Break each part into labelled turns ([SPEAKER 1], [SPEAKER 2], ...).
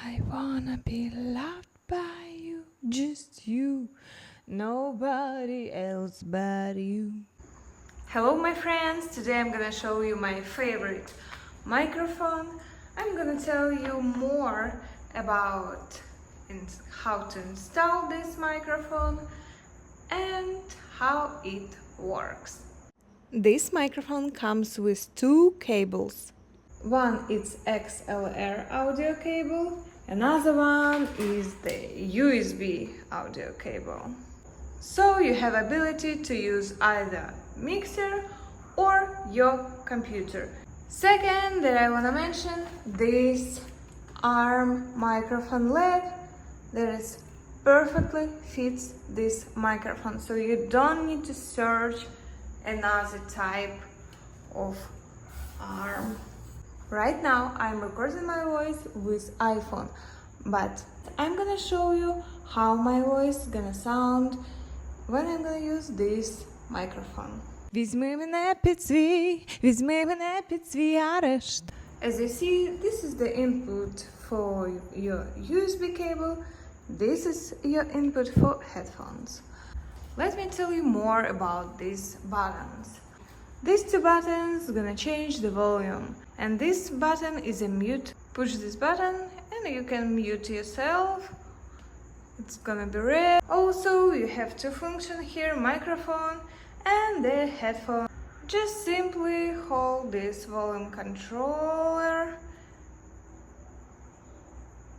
[SPEAKER 1] I wanna be loved by you, just you, nobody else but you. Hello my friends, today I'm gonna show you my favorite microphone. I'm gonna tell you more about how to install this microphone and how it works. This microphone comes with two cables. One is XLR audio cable, another one is the USB audio cable. So you have ability to use either mixer or your computer. Second that I want to mention, this arm microphone LED that is perfectly fits this microphone, so you don't need to search another type of arm. Right now I'm recording my voice with iPhone, but I'm gonna show you how my voice is gonna sound when I'm gonna use this microphone. Візьми мене під свій арешт. As you see, this is the input for your USB cable. This is your input for headphones. Let me tell you more about these buttons. These two buttons are gonna change the volume, and this button is a mute. Push this button and you can mute yourself. It's gonna be red. Also, you have two functions here, microphone and the headphone. Just simply hold this volume controller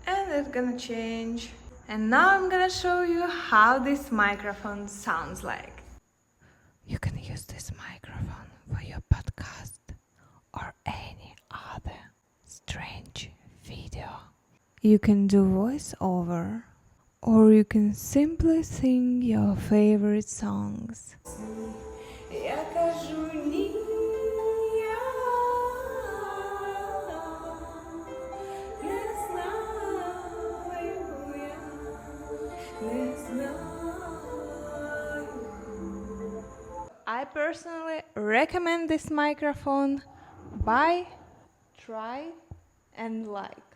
[SPEAKER 1] and it's gonna change. And now I'm gonna show you how this microphone sounds like. You can use this microphone for your podcast or any other strange video. You can do voiceover, or you can simply sing your favorite songs. I personally recommend this microphone. Buy, try and like.